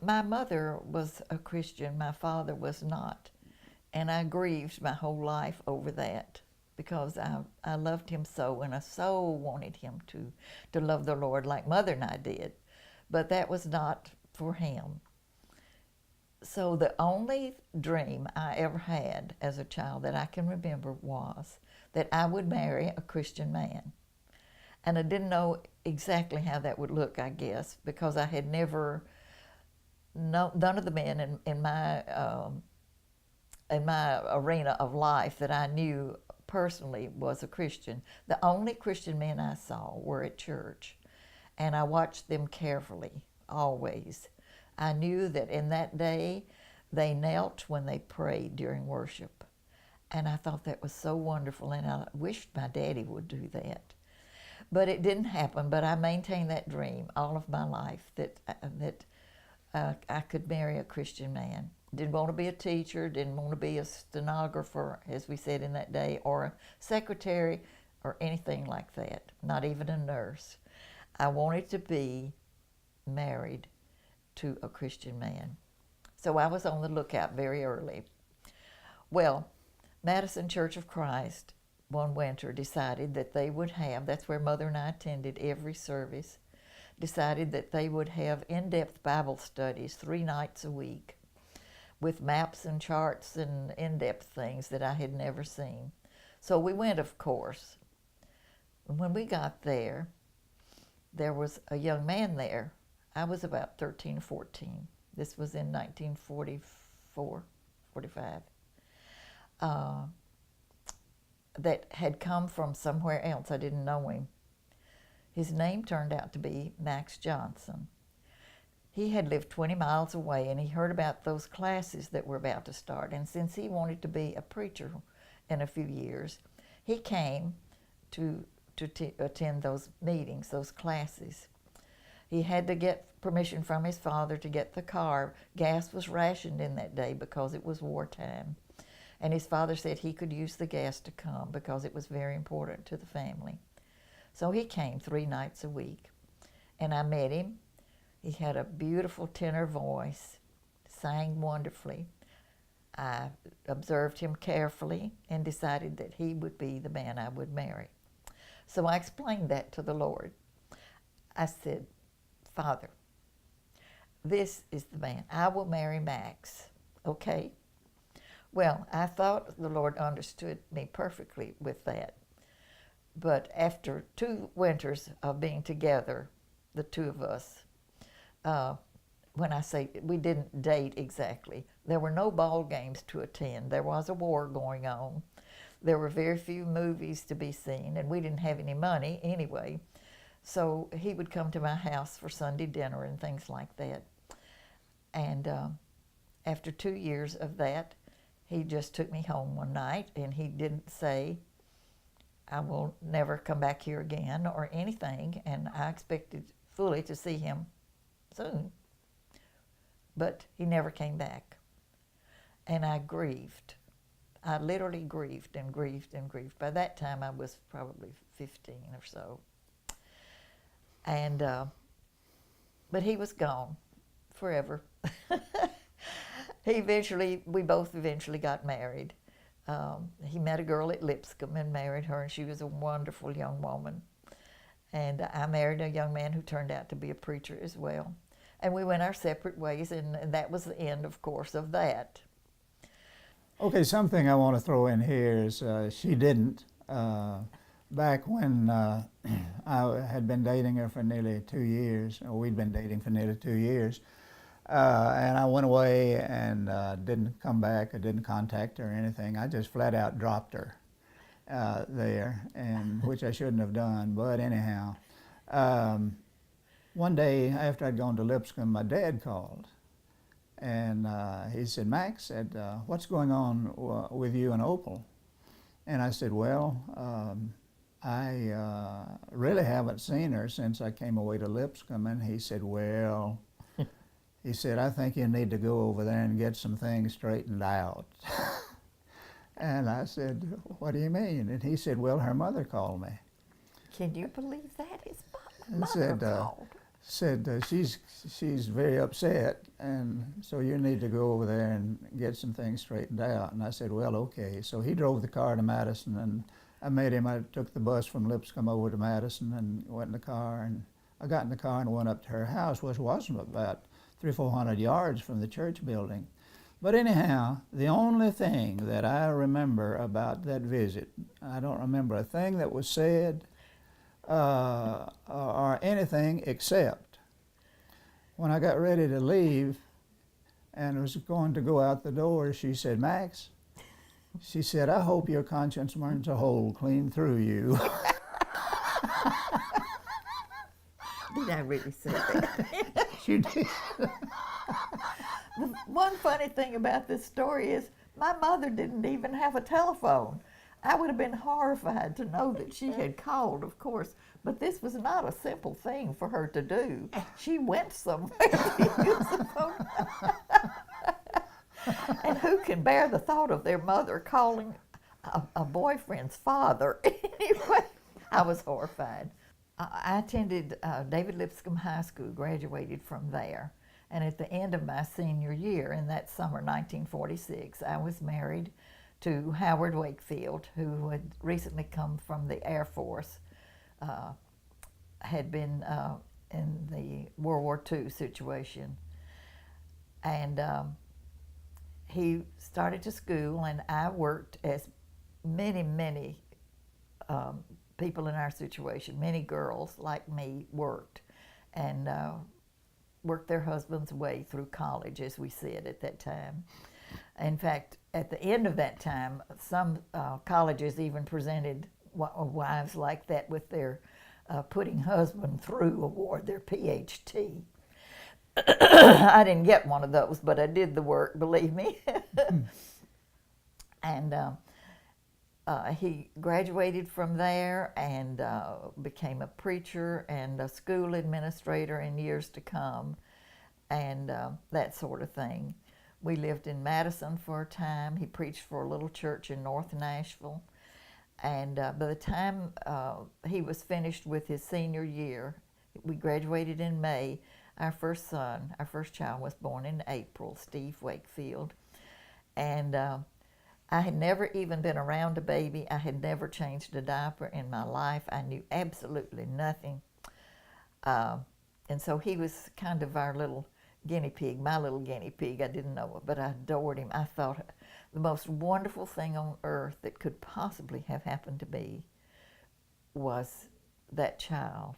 my mother was a Christian, my father was not. And I grieved my whole life over that because I loved him so, and I so wanted him to love the Lord like Mother and I did. But that was not for him. So the only dream I ever had as a child that I can remember was that I would marry a Christian man. And I didn't know exactly how that would look, I guess, because I had never, none of the men in my arena of life that I knew personally was a Christian. The only Christian men I saw were at church, and I watched them carefully, always. I knew that in that day they knelt when they prayed during worship, and I thought that was so wonderful, and I wished my daddy would do that. But it didn't happen, but I maintained that dream all of my life that I could marry a Christian man. Didn't want to be a teacher, didn't want to be a stenographer, as we said in that day, or a secretary or anything like that, not even a nurse. I wanted to be married to a Christian man. So I was on the lookout very early. Well, Madison Church of Christ one winter decided that they would have, that's where Mother and I attended every service, decided that they would have in-depth Bible studies 3 nights a week with maps and charts and in-depth things that I had never seen. So we went, of course. When we got there, there was a young man there. I was about 13 or 14. This was in 1944, 45. That had come from somewhere else. I didn't know him. His name turned out to be Max Johnson. He had lived 20 miles away, and he heard about those classes that were about to start. And since he wanted to be a preacher in a few years, he came to attend those meetings, those classes. He had to get permission from his father to get the car. Gas was rationed in that day because it was wartime. And his father said he could use the gas to come because it was very important to the family. So he came 3 nights a week, and I met him. He had a beautiful tenor voice, sang wonderfully. I observed him carefully and decided that he would be the man I would marry. So I explained that to the Lord. I said, Father, this is the man. I will marry Max, okay? Well, I thought the Lord understood me perfectly with that. But after 2 winters of being together, the two of us, when I say we didn't date exactly, there were no ball games to attend. There was a war going on. There were very few movies to be seen, and we didn't have any money anyway. So he would come to my house for Sunday dinner and things like that. And after 2 years of that, he just took me home one night, and he didn't say, I will never come back here again or anything, and I expected fully to see him soon. But he never came back. And I grieved. I literally grieved and grieved and grieved. By that time, I was probably 15 or so. And, but he was gone forever. We both eventually got married. He met a girl at Lipscomb and married her, and she was a wonderful young woman. And I married a young man who turned out to be a preacher as well. And we went our separate ways, and that was the end, of course, of that. Okay, something I want to throw in here is she didn't. Back when I had been dating her for nearly 2 years, or we'd been dating for nearly 2 years, and I went away and didn't come back. I didn't contact her or anything. I just flat out dropped her there, and which I shouldn't have done. But anyhow, one day after I'd gone to Lipscomb, my dad called, and he said, Max, said, what's going on with you and Opal? And I said, well, I really haven't seen her since I came away to Lipscomb. And he said, well, he said, I think you need to go over there and get some things straightened out. And I said, what do you mean? And he said, well, her mother called me. Can you believe that? His And mother called. said, she's very upset, and so you need to go over there and get some things straightened out. And I said, well, okay. So he drove the car to Madison, and I took the bus from Lipscomb over to Madison and went in the car, and I got in the car and went up to her house, which wasn't about 300-400 yards from the church building. But anyhow, the only thing that I remember about that visit, I don't remember a thing that was said or anything, except when I got ready to leave and was going to go out the door, she said, Max, she said, I hope your conscience burns a hole clean through you. Did I really say that? She did. One funny thing about this story is my mother didn't even have a telephone. I would have been horrified to know that she had called, of course, but this was not a simple thing for her to do. She went somewhere to use the phone. And who can bear the thought of their mother calling a boyfriend's father? Anyway, I was horrified. I attended David Lipscomb High School, graduated from there. And at the end of my senior year, in that summer, 1946, I was married to Howard Wakefield, who had recently come from the Air Force, had been in the World War II situation. And he started to school, and I worked as many people in our situation, many girls like me worked, and worked their husbands' way through college, as we said at that time. In fact, at the end of that time, some colleges even presented wives like that with their putting husband through award, their PhD. I didn't get one of those, but I did the work, believe me. And he graduated from there and became a preacher and a school administrator in years to come, and that sort of thing. We lived in Madison for a time. He preached for a little church in North Nashville. And by the time he was finished with his senior year, we graduated in May. Our first son, our first child, was born in April, Steve Wakefield. And I had never even been around a baby. I had never changed a diaper in my life. I knew absolutely nothing. And so he was kind of our little guinea pig, my little guinea pig. I didn't know it, but I adored him. I thought the most wonderful thing on earth that could possibly have happened to me was that child.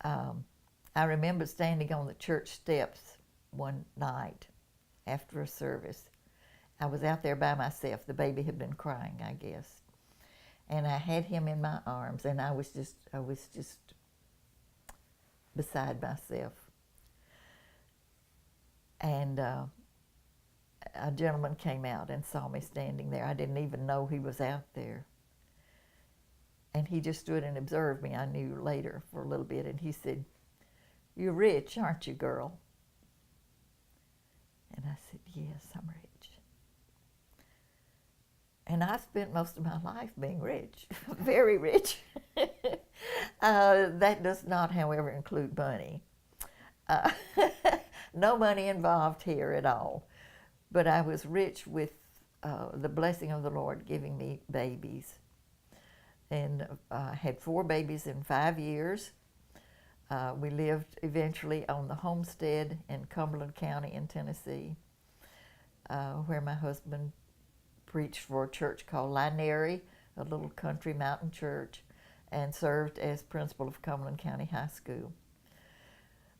I remember standing on the church steps one night after a service. I was out there by myself. The baby had been crying, I guess. And I had him in my arms, and I was just beside myself. And a gentleman came out and saw me standing there. I didn't even know he was out there. And he just stood and observed me. I knew later for a little bit, and he said, "You're rich, aren't you, girl?" And I said, "Yes, I'm rich." And I spent most of my life being rich, very rich. That does not, however, include money. No money involved here at all. But I was rich with the blessing of the Lord giving me babies. And I had 4 babies in 5 years. We lived eventually on the homestead in Cumberland County in Tennessee, where my husband preached for a church called Linary, a little country mountain church, and served as principal of Cumberland County High School.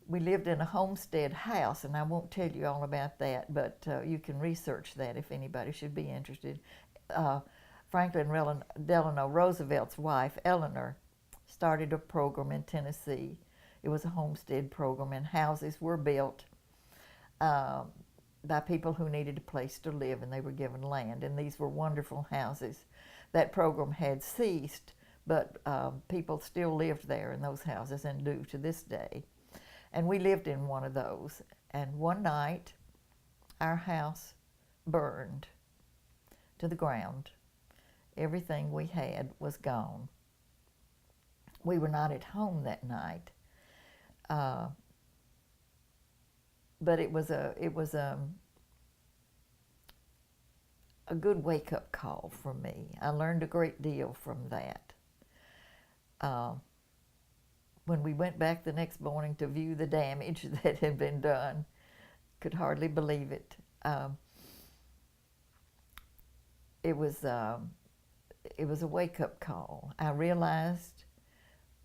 We lived in a homestead house, and I won't tell you all about that, but you can research that if anybody should be interested. Franklin Delano Roosevelt's wife, Eleanor, started a program in Tennessee. It was a homestead program, and houses were built by people who needed a place to live, and they were given land, and these were wonderful houses. That program had ceased, but people still lived there in those houses and do to this day. And we lived in one of those, and one night our house burned to the ground. Everything we had was gone. We were not at home that night. But it was a good wake up call for me. I learned a great deal from that. When we went back the next morning to view the damage that had been done, could hardly believe it. It was a wake-up call. I realized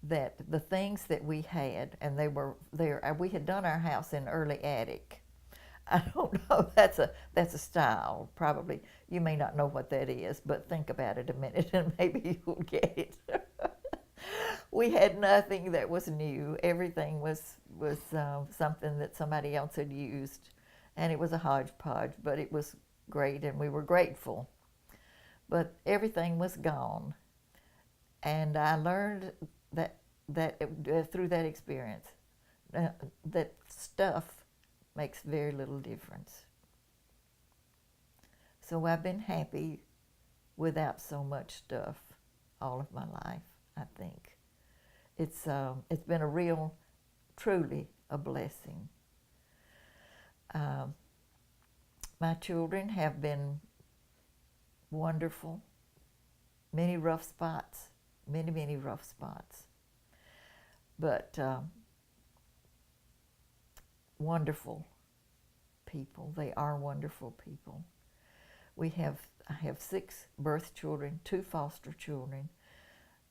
that the things that we had, and they were there. We had done our house in early attic. I don't know. That's a style. Probably you may not know what that is, but think about it a minute, and maybe you'll get it. We had nothing that was new. Everything was something that somebody else had used, and it was a hodgepodge. But it was great, and we were grateful. But everything was gone, and I learned that through that experience, that stuff makes very little difference. So I've been happy without so much stuff all of my life. I think it's been a real, truly a blessing. My children have been wonderful. Many rough spots, many rough spots, but wonderful people. They are wonderful people. I have 6 birth children, 2 foster children.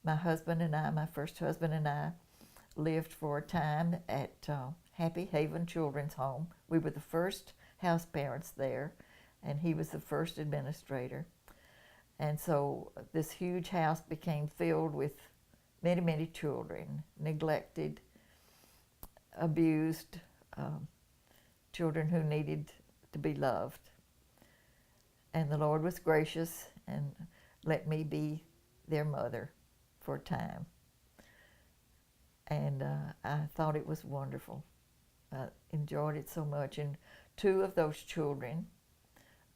My husband and I, my first husband and I, lived for a time at Happy Haven Children's Home. We were the first house parents there, and he was the first administrator. And so this huge house became filled with many children, neglected, abused, children who needed to be loved. And the Lord was gracious and let me be their mother for a time. And I thought it was wonderful. I enjoyed it so much. And 2 of those children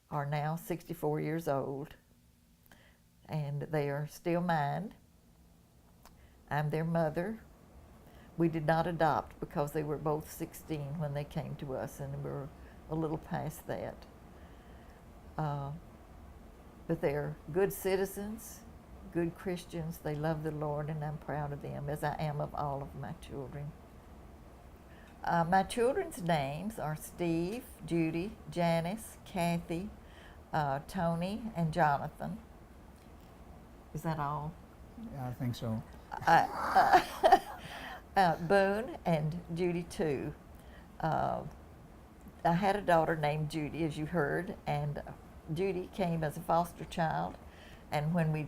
are now 64 years old, and they are still mine. I'm their mother. We did not adopt because they were both 16 when they came to us, and we were a little past that. But they're good citizens, good Christians. They love the Lord, and I'm proud of them, as I am of all of my children. My children's names are Steve, Judy, Janice, Kathy, Tony, and Jonathan. Is that all? Yeah, I think so. Boone and Judy too. I had a daughter named Judy, as you heard, and Judy came as a foster child, and when we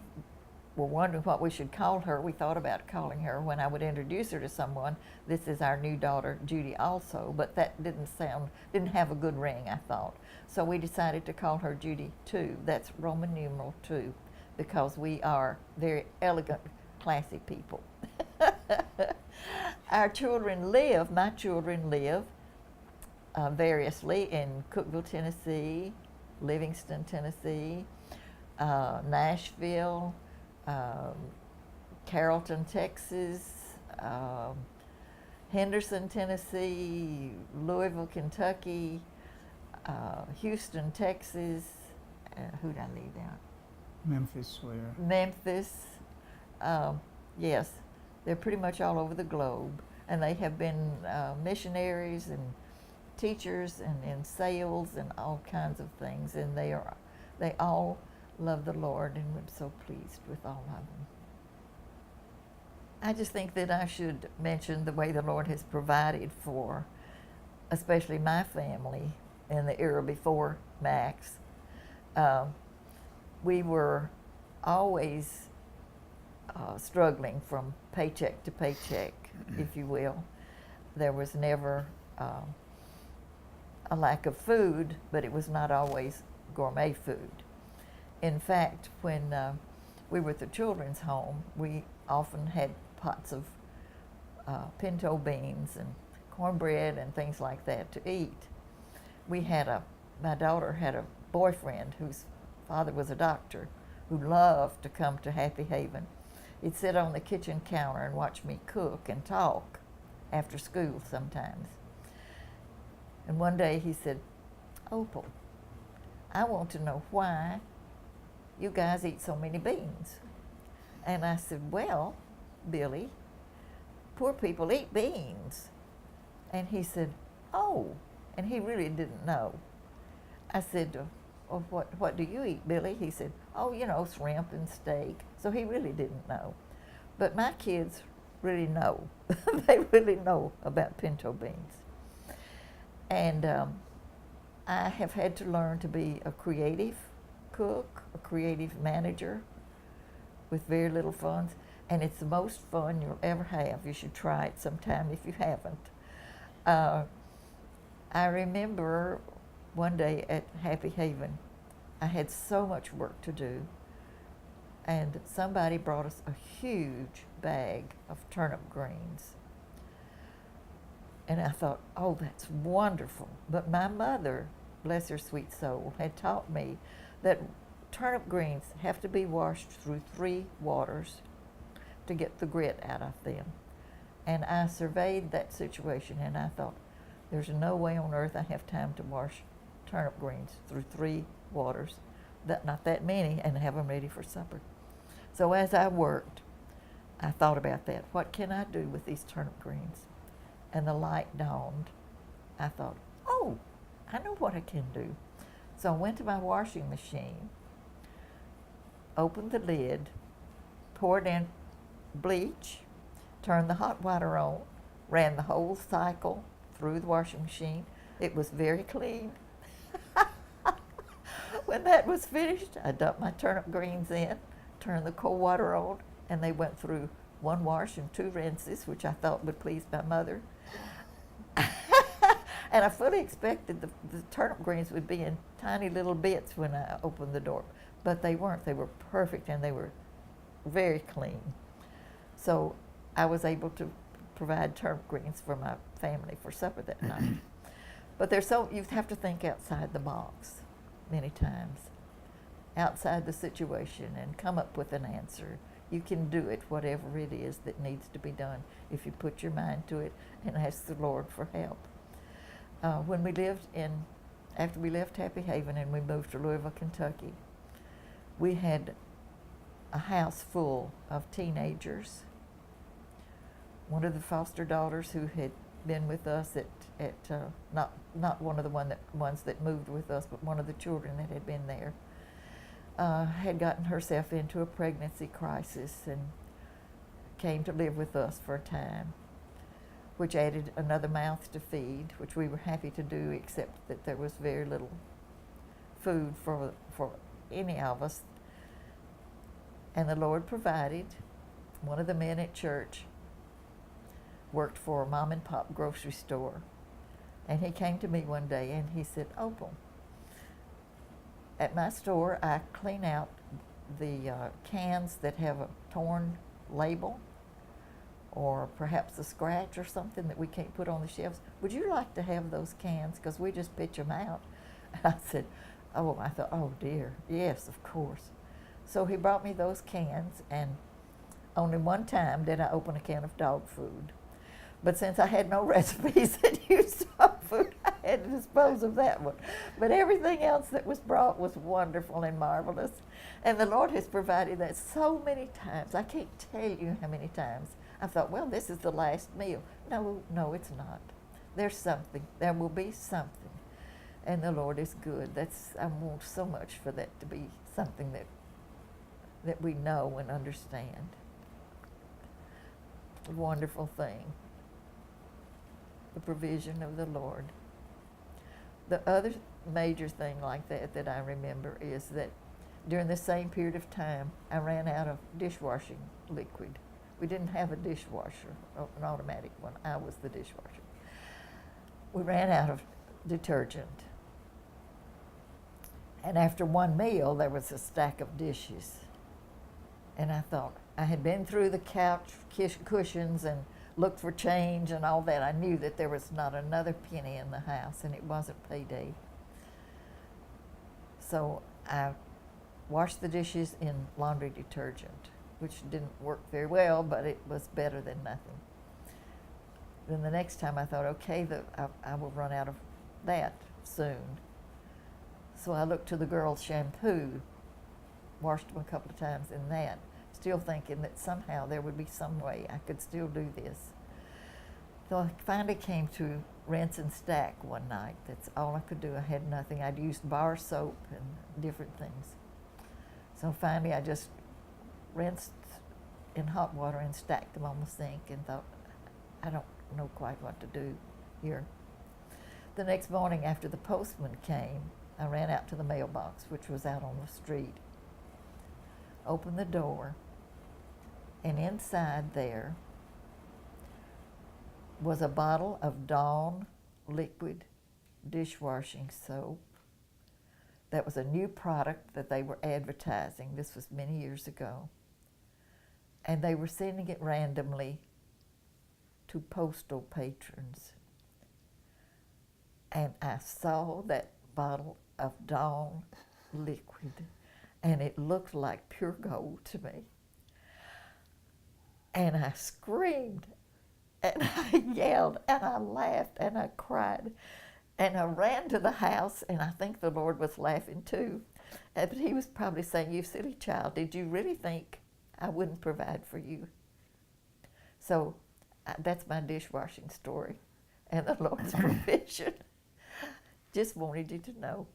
were wondering what we should call her, we thought about calling her, when I would introduce her to someone, this is our new daughter, Judy also, but that didn't have a good ring, I thought. So we decided to call her Judy 2. That's Roman numeral 2, because we are very elegant, classy people. My children live variously in Cookeville, Tennessee, Livingston, Tennessee, Nashville, Carrollton, Texas, Henderson, Tennessee, Louisville, Kentucky, Houston, Texas. Who did I leave out? Memphis, where? Memphis. Yes, they're pretty much all over the globe, and they have been missionaries and teachers and in sales and all kinds of things, and they all love the Lord, and I'm so pleased with all of them. I just think that I should mention the way the Lord has provided for, especially my family in the era before Max. We were always struggling from paycheck to paycheck, if you will. There was never a lack of food, but it was not always gourmet food. In fact, when we were at the children's home, we often had pots of pinto beans and cornbread and things like that to eat. My daughter had a boyfriend whose father was a doctor, who loved to come to Happy Haven. He'd sit on the kitchen counter and watch me cook and talk. after school sometimes. And one day he said, Opal, I want to know why you guys eat so many beans. And I said, well, Billy, poor people eat beans. And he said, oh, and he really didn't know. I said, well, what do you eat, Billy? He said, oh, shrimp and steak. So he really didn't know. But my kids really know. They really know about pinto beans. And I have had to learn to be a creative cook, a creative manager with very little funds. And it's the most fun you'll ever have. You should try it sometime if you haven't. I remember one day at Happy Haven, I had so much work to do, and somebody brought us a huge bag of turnip greens. And I thought, oh, that's wonderful. But my mother, bless her sweet soul, had taught me that turnip greens have to be washed through 3 waters to get the grit out of them. And I surveyed that situation, and I thought, there's no way on earth I have time to wash turnip greens through 3 waters, not that many, and have them ready for supper. So as I worked, I thought about that. What can I do with these turnip greens? And the light dawned. I thought, oh, I know what I can do. So I went to my washing machine, opened the lid, poured in bleach, turned the hot water on, ran the whole cycle through the washing machine. It was very clean. When that was finished, I dumped my turnip greens in, turned the cold water on, and they went through 1 wash and 2 rinses, which I thought would please my mother. And I fully expected the turnip greens would be in tiny little bits when I opened the door, but they weren't. They were perfect, and they were very clean. So I was able to provide turnip greens for my family for supper that night. But you have to think outside the box many times, outside the situation, and come up with an answer. You can do it, whatever it is that needs to be done, if you put your mind to it and ask the Lord for help. After we left Happy Haven and we moved to Louisville, Kentucky, we had a house full of teenagers. One of the foster daughters who had been with us not one of the ones that moved with us, but one of the children that had been there, had gotten herself into a pregnancy crisis and came to live with us for a time, which added another mouth to feed, which we were happy to do, except that there was very little food for any of us. And the Lord provided. One of the men at church worked for a mom and pop grocery store, and he came to me one day and he said, Opal, at my store I clean out the cans that have a torn label or perhaps a scratch or something that we can't put on the shelves. Would you like to have those cans? Because we just pitch them out. And I said, I thought, oh dear, yes, of course. So he brought me those cans, and only one time did I open a can of dog food. But since I had no recipes that used dog food, I had to dispose of that one. But everything else that was brought was wonderful and marvelous. And the Lord has provided that so many times. I can't tell you how many times I thought, well, this is the last meal. No, it's not. There's something. There will be something. And the Lord is good. I want so much for that to be something that we know and understand. A wonderful thing. The provision of the Lord. The other major thing like that I remember is that during the same period of time, I ran out of dishwashing liquid. We didn't have a dishwasher, an automatic one. I was the dishwasher. We ran out of detergent. And after one meal, there was a stack of dishes. And I thought, I had been through the couch cushions and looked for change and all that. I knew that there was not another penny in the house, and it wasn't payday. So I washed the dishes in laundry detergent, which didn't work very well, but it was better than nothing. Then the next time I thought, okay, I will run out of that soon. So I looked to the girls' shampoo, washed them a couple of times in that, still thinking that somehow there would be some way I could still do this. So I finally came to rinse and stack one night. That's all I could do. I had nothing. I'd used bar soap and different things. So finally I just rinsed in hot water and stacked them on the sink and thought, I don't know quite what to do here. The next morning after the postman came, I ran out to the mailbox, which was out on the street, opened the door, and inside there was a bottle of Dawn liquid dishwashing soap. That was a new product that they were advertising. This was many years ago. And they were sending it randomly to postal patrons. And I saw that bottle of Dawn liquid, and it looked like pure gold to me. And I screamed, and I yelled, and I laughed, and I cried. And I ran to the house, and I think the Lord was laughing too. But he was probably saying, you silly child, did you really think I wouldn't provide for you? So that's my dishwashing story and the Lord's provision. Just wanted you to know.